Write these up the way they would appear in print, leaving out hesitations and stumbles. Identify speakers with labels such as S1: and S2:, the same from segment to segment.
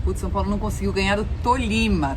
S1: Putz, São Paulo não conseguiu ganhar do Tolima.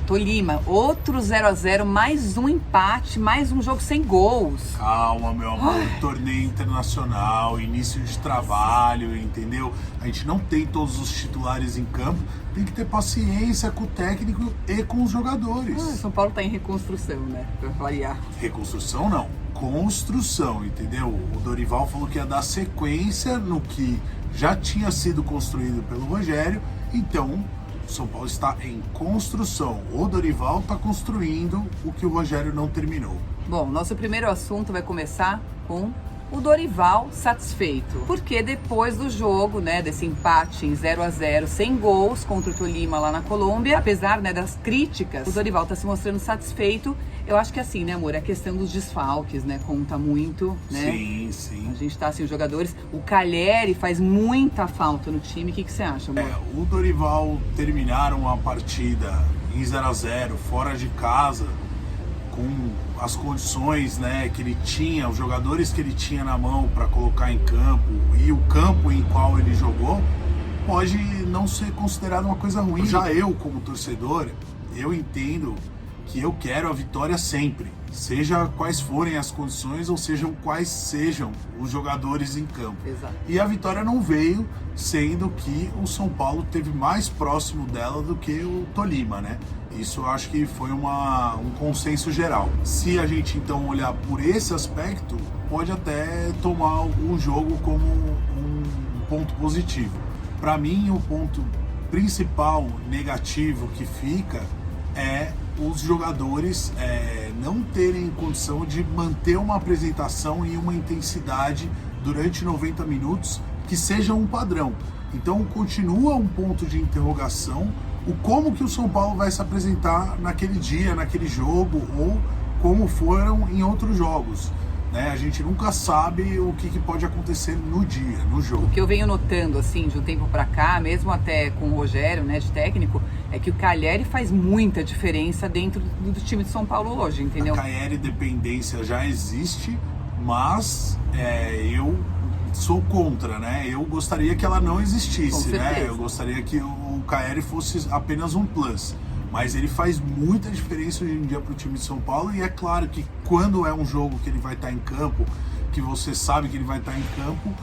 S1: Outro 0 a 0, mais um empate, mais um jogo sem gols.
S2: Calma, meu amor, torneio internacional, início de trabalho, entendeu? A gente não tem todos os titulares em campo, tem que ter paciência com o técnico e com os jogadores.
S1: São Paulo tá em reconstrução, né? Pra variar.
S2: Reconstrução não, construção, entendeu? O Dorival falou que ia dar sequência no que já tinha sido construído pelo Rogério, então São Paulo está em construção. O Dorival está construindo o que o Rogério não terminou.
S1: Bom, nosso primeiro assunto vai começar com o Dorival satisfeito. Porque depois do jogo, né, desse empate em 0 a 0, sem gols contra o Tolima lá na Colômbia, apesar, né, das críticas, o Dorival está se mostrando satisfeito. Eu acho que assim, né, amor, a questão dos desfalques, né, conta muito, né?
S2: Sim.
S1: A gente tá assim, os jogadores, o Calheri faz muita falta no time. O que você acha, amor?
S2: O Dorival terminaram a partida em 0 a 0, fora de casa, com as condições, né, que ele tinha, os jogadores que ele tinha na mão para colocar em campo e o campo em qual ele jogou, pode não ser considerado uma coisa ruim. Já eu, como torcedor, eu entendo que eu quero a vitória sempre, seja quais forem as condições ou sejam quais sejam os jogadores em campo.
S1: Exato.
S2: E a vitória não veio, sendo que o São Paulo teve mais próximo dela do que o Tolima, né? Isso eu acho que foi um consenso geral. Se a gente então olhar por esse aspecto, pode até tomar o jogo como um ponto positivo. Para mim, o ponto principal negativo que fica é os jogadores não terem condição de manter uma apresentação e uma intensidade durante 90 minutos que seja um padrão. Então continua um ponto de interrogação o como que o São Paulo vai se apresentar naquele dia, naquele jogo, ou como foram em outros jogos. A gente nunca sabe o que pode acontecer no dia, no jogo.
S1: O que eu venho notando, assim, de um tempo pra cá, mesmo até com o Rogério, né, de técnico, é que o Calheri faz muita diferença dentro do time de São Paulo hoje, entendeu?
S2: A Calheri dependência já existe, mas eu sou contra, né? Eu gostaria que ela não existisse, né? Eu gostaria que o Calheri fosse apenas um plus. Mas ele faz muita diferença hoje em dia para o time de São Paulo, e é claro que quando é um jogo que ele vai estar em campo, que você sabe que ele vai estar em campo,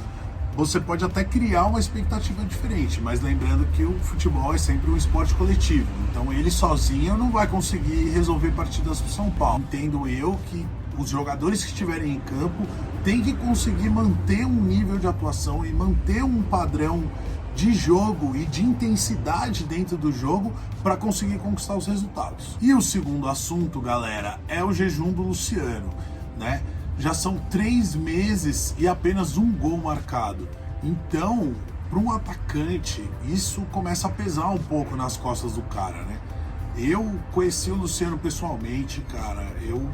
S2: você pode até criar uma expectativa diferente, mas lembrando que o futebol é sempre um esporte coletivo, então ele sozinho não vai conseguir resolver partidas para o São Paulo. Entendo eu que os jogadores que estiverem em campo têm que conseguir manter um nível de atuação e manter um padrão de jogo e de intensidade dentro do jogo para conseguir conquistar os resultados. E o segundo assunto, galera, é o jejum do Luciano, né? Já são 3 meses e apenas um gol marcado. Então, para um atacante, isso começa a pesar um pouco nas costas do cara, né? Eu conheci o Luciano pessoalmente, cara. Eu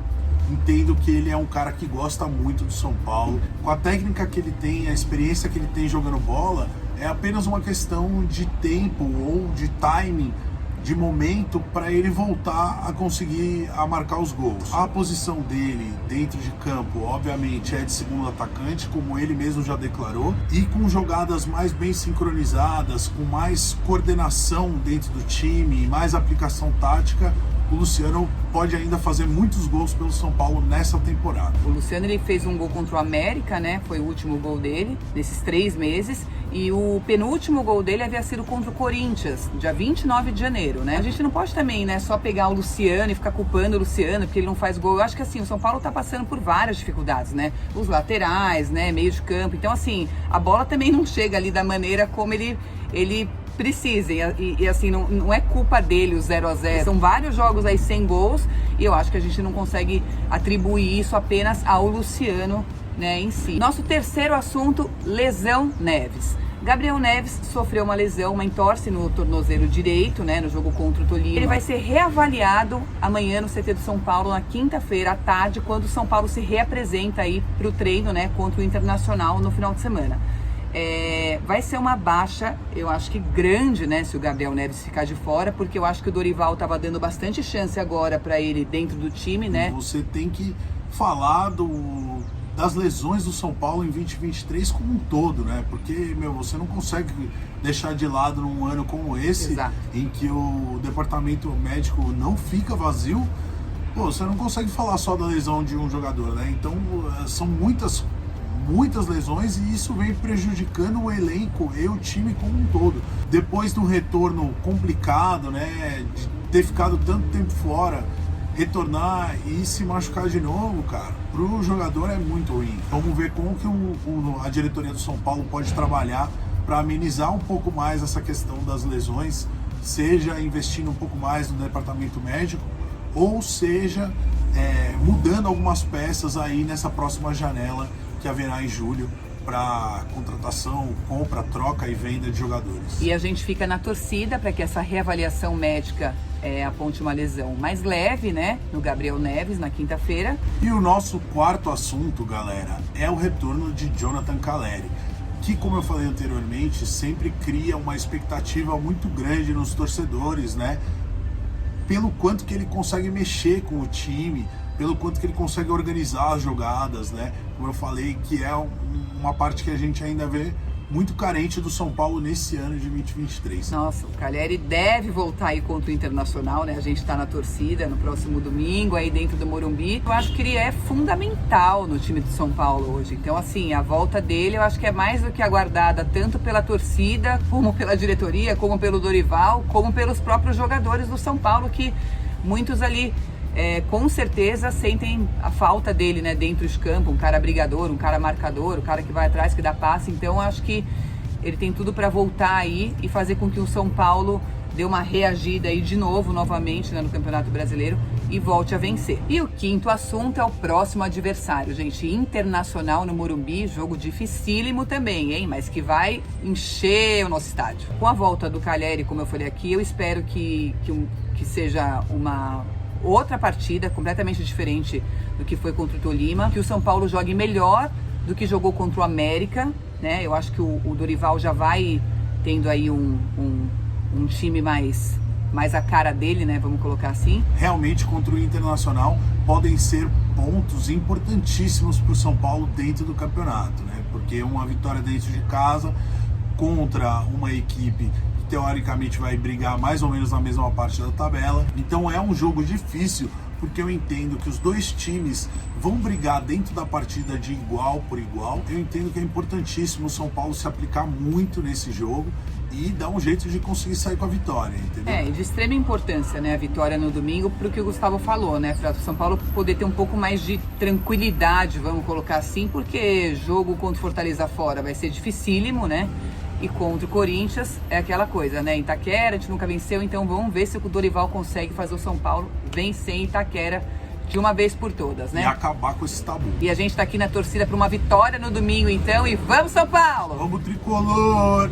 S2: entendo que ele é um cara que gosta muito do São Paulo. Com a técnica que ele tem, a experiência que ele tem jogando bola, é apenas uma questão de tempo ou de timing, de momento, para ele voltar a conseguir marcar os gols. A posição dele dentro de campo, obviamente, é de segundo atacante, como ele mesmo já declarou, e com jogadas mais bem sincronizadas, com mais coordenação dentro do time, mais aplicação tática, o Luciano pode ainda fazer muitos gols pelo São Paulo nessa temporada.
S1: O Luciano, ele fez um gol contra o América, né? Foi o último gol dele nesses 3 meses. E o penúltimo gol dele havia sido contra o Corinthians, dia 29 de janeiro, né? A gente não pode também, né, só pegar o Luciano e ficar culpando o Luciano porque ele não faz gol. Eu acho que assim, o São Paulo tá passando por várias dificuldades, né? Os laterais, né, meio de campo. Então assim, a bola também não chega ali da maneira como ele precisa. E assim, não é culpa dele o 0 a 0. São vários jogos aí sem gols e eu acho que a gente não consegue atribuir isso apenas ao Luciano, né, em si. Nosso terceiro assunto, lesão Neves. Gabriel Neves sofreu uma lesão, uma entorse no tornozelo direito, né, no jogo contra o Tolima. Ele vai ser reavaliado amanhã no CT do São Paulo, na quinta-feira à tarde, quando o São Paulo se reapresenta aí para o treino, né, contra o Internacional no final de semana. Vai ser uma baixa, eu acho que grande, né, se o Gabriel Neves ficar de fora, porque eu acho que o Dorival estava dando bastante chance agora para ele dentro do time, né?
S2: Você tem que falar das lesões do São Paulo em 2023 como um todo, né? Porque, você não consegue deixar de lado num ano como esse,
S1: Exato.
S2: em que o departamento médico não fica vazio. Você não consegue falar só da lesão de um jogador, né? Então, são muitas lesões e isso vem prejudicando o elenco e o time como um todo. Depois do retorno complicado, né? De ter ficado tanto tempo fora, retornar e se machucar de novo, cara, pro jogador é muito ruim. Vamos ver como que a diretoria do São Paulo pode trabalhar para amenizar um pouco mais essa questão das lesões, seja investindo um pouco mais no departamento médico, ou seja, mudando algumas peças aí nessa próxima janela que haverá em julho para contratação, compra, troca e venda de jogadores.
S1: E a gente fica na torcida para que essa reavaliação médica aponte uma lesão mais leve, né, no Gabriel Neves na quinta-feira.
S2: E o nosso quarto assunto, galera, é o retorno de Jonathan Calleri, que, como eu falei anteriormente, sempre cria uma expectativa muito grande nos torcedores, né? Pelo quanto que ele consegue mexer com o time, pelo quanto que ele consegue organizar as jogadas, né? Como eu falei, que é uma parte que a gente ainda vê muito carente do São Paulo nesse ano de 2023.
S1: Nossa, o Calleri deve voltar aí contra o Internacional, né? A gente tá na torcida no próximo domingo, aí dentro do Morumbi. Eu acho que ele é fundamental no time do São Paulo hoje. Então, assim, a volta dele eu acho que é mais do que aguardada, tanto pela torcida, como pela diretoria, como pelo Dorival, como pelos próprios jogadores do São Paulo, que muitos ali com certeza sentem a falta dele, né, dentro de campo, um cara brigador, um cara marcador, um cara que vai atrás, que dá passe. Então eu acho que ele tem tudo para voltar aí e fazer com que o São Paulo dê uma reagida aí de novo, novamente, né, no Campeonato Brasileiro e volte a vencer. E o quinto assunto é o próximo adversário, gente, Internacional no Morumbi, jogo dificílimo também, hein, mas que vai encher o nosso estádio. Com a volta do Calleri, como eu falei aqui, eu espero que seja uma outra partida completamente diferente do que foi contra o Tolima, que o São Paulo jogue melhor do que jogou contra o América, né? Eu acho que o Dorival já vai tendo aí um time mais a cara dele, né? Vamos colocar assim.
S2: Realmente, contra o Internacional, podem ser pontos importantíssimos para o São Paulo dentro do campeonato, né? Porque uma vitória dentro de casa contra uma equipe teoricamente vai brigar mais ou menos na mesma parte da tabela. Então é um jogo difícil, porque eu entendo que os dois times vão brigar dentro da partida de igual por igual. Eu entendo que é importantíssimo o São Paulo se aplicar muito nesse jogo e dar um jeito de conseguir sair com a vitória, entendeu?
S1: E de extrema importância, né, a vitória no domingo, pro que o Gustavo falou, né, para o São Paulo poder ter um pouco mais de tranquilidade, vamos colocar assim, porque jogo contra o Fortaleza fora vai ser dificílimo, né? E contra o Corinthians é aquela coisa, né? Itaquera, a gente nunca venceu, então vamos ver se o Dorival consegue fazer o São Paulo vencer em Itaquera de uma vez por todas, né?
S2: E acabar com esse tabu.
S1: E a gente tá aqui na torcida para uma vitória no domingo, então, e vamos São Paulo!
S2: Vamos tricolor!